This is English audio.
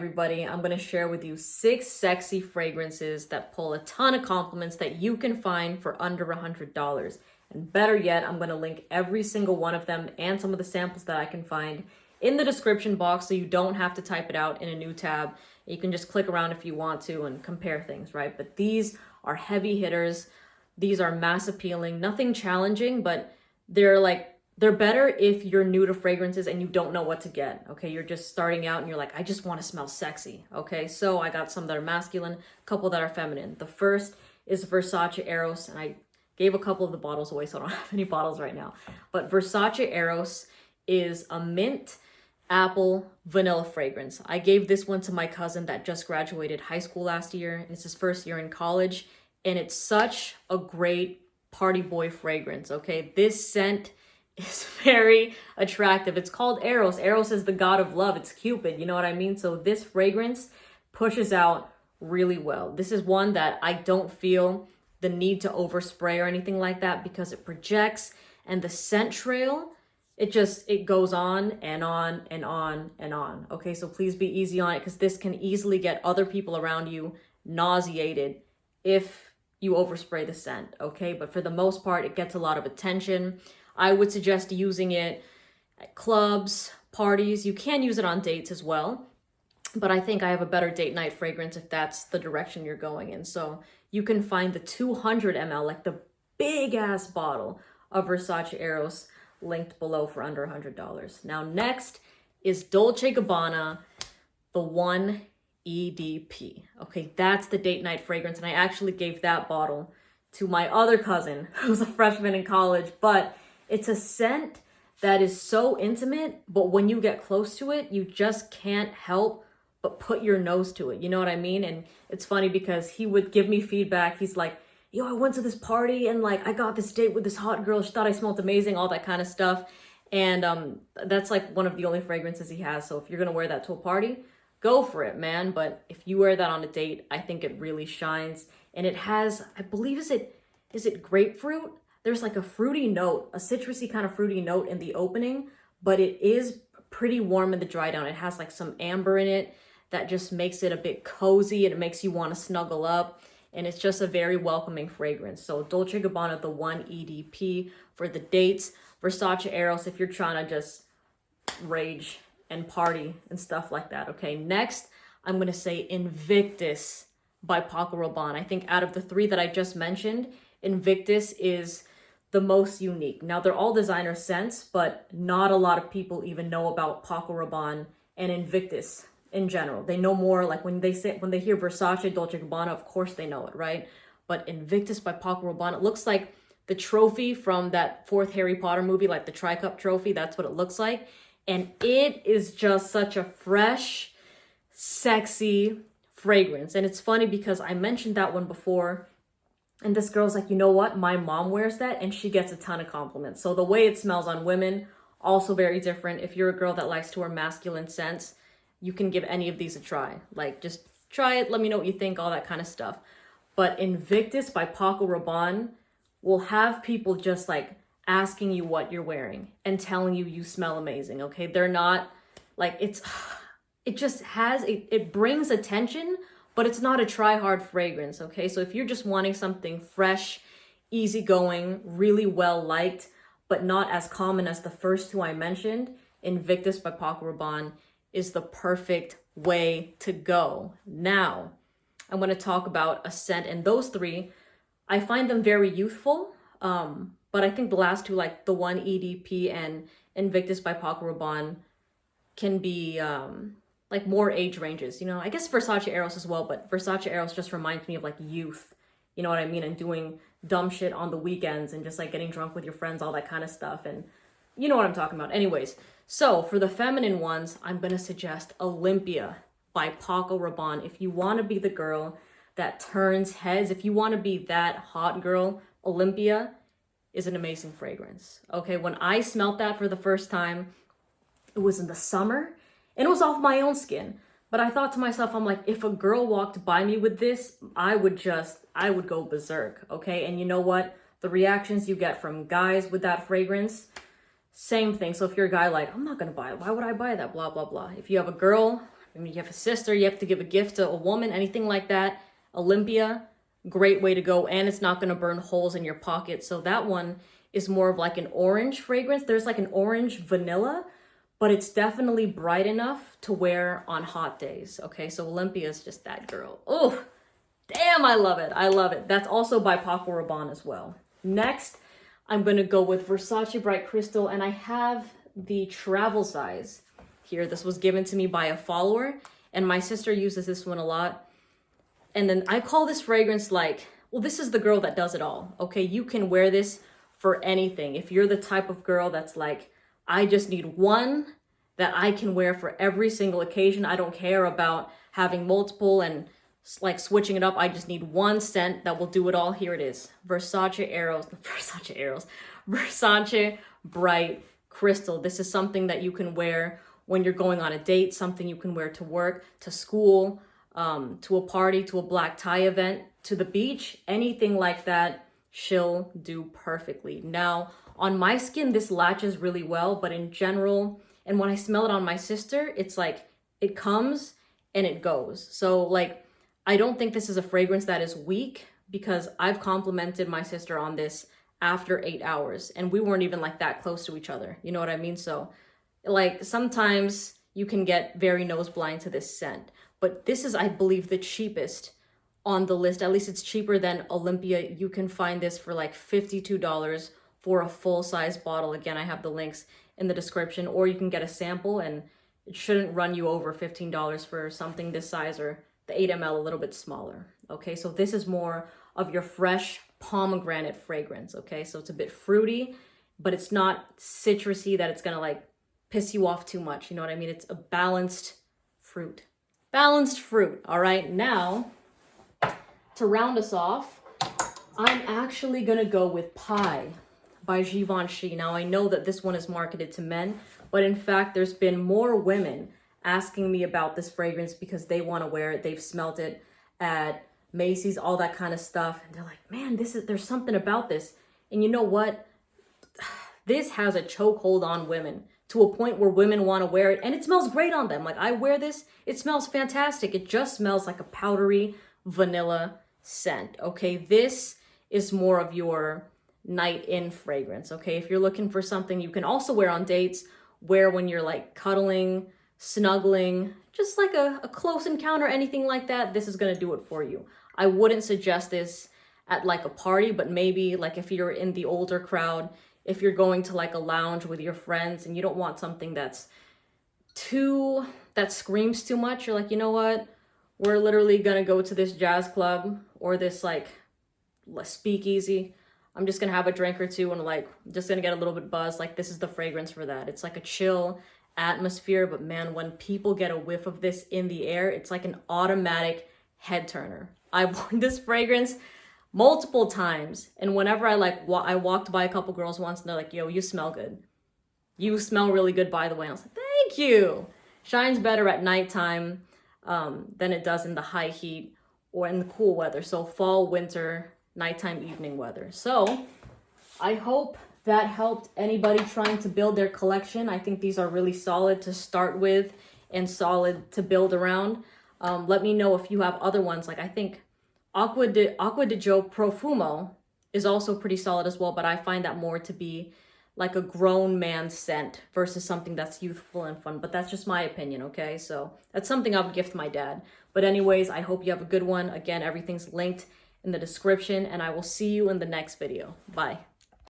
everybody. I'm going to share with you 6 sexy fragrances that pull a ton of compliments that you can find for under $100. And better yet, I'm going to link every single one of them and some of the samples that I can find in the description box so you don't have to type it out in a new tab. You can just click around if you want to and compare things, right? But these are heavy hitters. These are mass appealing, nothing challenging, but they're better if you're new to fragrances and you don't know what to get, okay? You're just starting out and you're like, I just want to smell sexy, okay? So I got some that are masculine, a couple that are feminine. The first is Versace Arrows, and I gave a couple of the bottles away, so I don't have any bottles right now. But Versace Arrows is a mint apple vanilla fragrance. I gave this one to my cousin that just graduated high school last year. It's his first year in college, and it's such a great party boy fragrance, okay? This scent is very attractive. It's called Eros. Eros is the god of love. It's Cupid, you know what I mean? So this fragrance pushes out really well. This is one that I don't feel the need to overspray or anything like that because it projects, and the scent trail, it goes on and on and on and on. Okay, so please be easy on it because this can easily get other people around you nauseated if you overspray the scent, okay? But for the most part, it gets a lot of attention. I would suggest using it at clubs, parties. You can use it on dates as well, but I think I have a better date night fragrance if that's the direction you're going in. So you can find the 200 ml, like the big ass bottle of Versace Arrows, linked below for under $100. Now next is Dolce & Gabbana, the 1 EDP. Okay, that's the date night fragrance, and I actually gave that bottle to my other cousin who's a freshman in college, but it's a scent that is so intimate, but when you get close to it, you just can't help but put your nose to it. You know what I mean? And it's funny because he would give me feedback. He's like, yo, I went to this party and like I got this date with this hot girl. She thought I smelled amazing, all that kind of stuff. And that's like one of the only fragrances he has. So if you're going to wear that to a party, go for it, man. But if you wear that on a date, I think it really shines. And it has, I believe, is it grapefruit? There's like a fruity note, a citrusy kind of fruity note in the opening, but it is pretty warm in the dry down. It has like some amber in it that just makes it a bit cozy and it makes you want to snuggle up. And it's just a very welcoming fragrance. So Dolce & Gabbana, the 1 EDP for the dates. Versace Arrows if you're trying to just rage and party and stuff like that. Okay, next, I'm going to say Invictus by Paco Rabanne. I think out of the 3 that I just mentioned, Invictus is the most unique. Now, they're all designer scents, but not a lot of people even know about Paco Rabanne and Invictus in general. They know more like when they hear Versace, Dolce & Gabbana, of course they know it, right? But Invictus by Paco Rabanne, it looks like the trophy from that 4th Harry Potter movie, like the Tri-Cup trophy. That's what it looks like. And it is just such a fresh, sexy fragrance. And it's funny because I mentioned that one before, and this girl's like, you know what? My mom wears that and she gets a ton of compliments. So the way it smells on women, also very different. If you're a girl that likes to wear masculine scents, you can give any of these a try. Like, just try it, let me know what you think, all that kind of stuff. But Invictus by Paco Rabanne will have people just like asking you what you're wearing and telling you smell amazing, okay? They're not like, it just has, it brings attention, but it's not a try-hard fragrance, okay? So if you're just wanting something fresh, easygoing, really well-liked, but not as common as the first 2 I mentioned, Invictus by Paco Rabanne is the perfect way to go. Now, I'm going to talk about a scent, and those 3, I find them very youthful, but I think the last 2, like the 1 EDP and Invictus by Paco Rabanne, can be like more age ranges, you know? I guess Versace Arrows as well, but Versace Arrows just reminds me of like youth, you know what I mean? And doing dumb shit on the weekends and just like getting drunk with your friends, all that kind of stuff. And you know what I'm talking about. Anyways, so for the feminine ones, I'm going to suggest Olympia by Paco Rabanne. If you want to be the girl that turns heads, if you want to be that hot girl, Olympia is an amazing fragrance. Okay, when I smelt that for the first time, it was in the summer and it was off my own skin. But I thought to myself, I'm like, if a girl walked by me with this, I would go berserk, okay? And you know what? The reactions you get from guys with that fragrance, same thing. So if you're a guy like, I'm not going to buy it. Why would I buy that? Blah, blah, blah. If you have a girl I mean, you have a sister, you have to give a gift to a woman, anything like that. Olympia, great way to go. And it's not going to burn holes in your pocket. So that one is more of like an orange fragrance. There's like an orange vanilla, but it's definitely bright enough to wear on hot days. Okay, so Olympia is just that girl. Oh, damn, I love it. I love it. That's also by Paco Rabanne as well. Next, I'm going to go with Versace Bright Crystal, and I have the travel size here. This was given to me by a follower, and my sister uses this one a lot. And then I call this fragrance like, well, this is the girl that does it all. Okay, you can wear this for anything. If you're the type of girl that's like, I just need one that I can wear for every single occasion. I don't care about having multiple and like switching it up. I just need one scent that will do it all. Here it is. Versace Arrows. Versace Bright Crystal. This is something that you can wear when you're going on a date, something you can wear to work, to school, to a party, to a black tie event, to the beach, anything like that. She'll do perfectly. Now, on my skin, this latches really well, but in general, and when I smell it on my sister, it's like it comes and it goes. So like, I don't think this is a fragrance that is weak, because I've complimented my sister on this after 8 hours and we weren't even like that close to each other. You know what I mean? So like sometimes you can get very nose blind to this scent, but this is, I believe, the cheapest on the list. At least it's cheaper than Olympia. You can find this for like $52 for a full size bottle. Again, I have the links in the description, or you can get a sample and it shouldn't run you over $15 for something this size, or the 8 ml a little bit smaller. Okay, so this is more of your fresh pomegranate fragrance. Okay, so it's a bit fruity, but it's not citrusy that it's gonna like piss you off too much. You know what I mean? It's a balanced fruit. Balanced fruit. All right, now to round us off, I'm actually gonna go with Pie by Givenchy. Now I know that this one is marketed to men, but in fact, there's been more women asking me about this fragrance because they want to wear it. They've smelt it at Macy's, all that kind of stuff. And they're like, man, there's something about this. And you know what? This has a chokehold on women to a point where women want to wear it, and it smells great on them. Like, I wear this, it smells fantastic. It just smells like a powdery vanilla scent. Okay, this is more of your night in fragrance. Okay, if you're looking for something you can also wear on dates, wear when you're like cuddling, snuggling, just like a close encounter, anything like that, this is going to do it for you. I wouldn't suggest this at like a party, but maybe like if you're in the older crowd, if you're going to like a lounge with your friends and you don't want something that screams too much, you're like, you know what, we're literally going to go to this jazz club or this like speakeasy. I'm just going to have a drink or two and like just going to get a little bit buzzed. Like, this is the fragrance for that. It's like a chill atmosphere, but man, when people get a whiff of this in the air, it's like an automatic head turner. I've worn this fragrance multiple times, and whenever I walked by a couple girls once and they're like, yo, you smell good. You smell really good, by the way. And I was like, thank you. Shines better at nighttime than it does in the high heat or in the cool weather. So fall, winter, nighttime, evening weather. So I hope that helped anybody trying to build their collection. I think these are really solid to start with and solid to build around. Let me know if you have other ones. Like, I think Acqua di Gio Profumo is also pretty solid as well, but I find that more to be like a grown man scent versus something that's youthful and fun. But that's just my opinion, okay? So that's something I would gift my dad. But anyways, I hope you have a good one. Again, everything's linked in the description, and I will see you in the next video. Bye.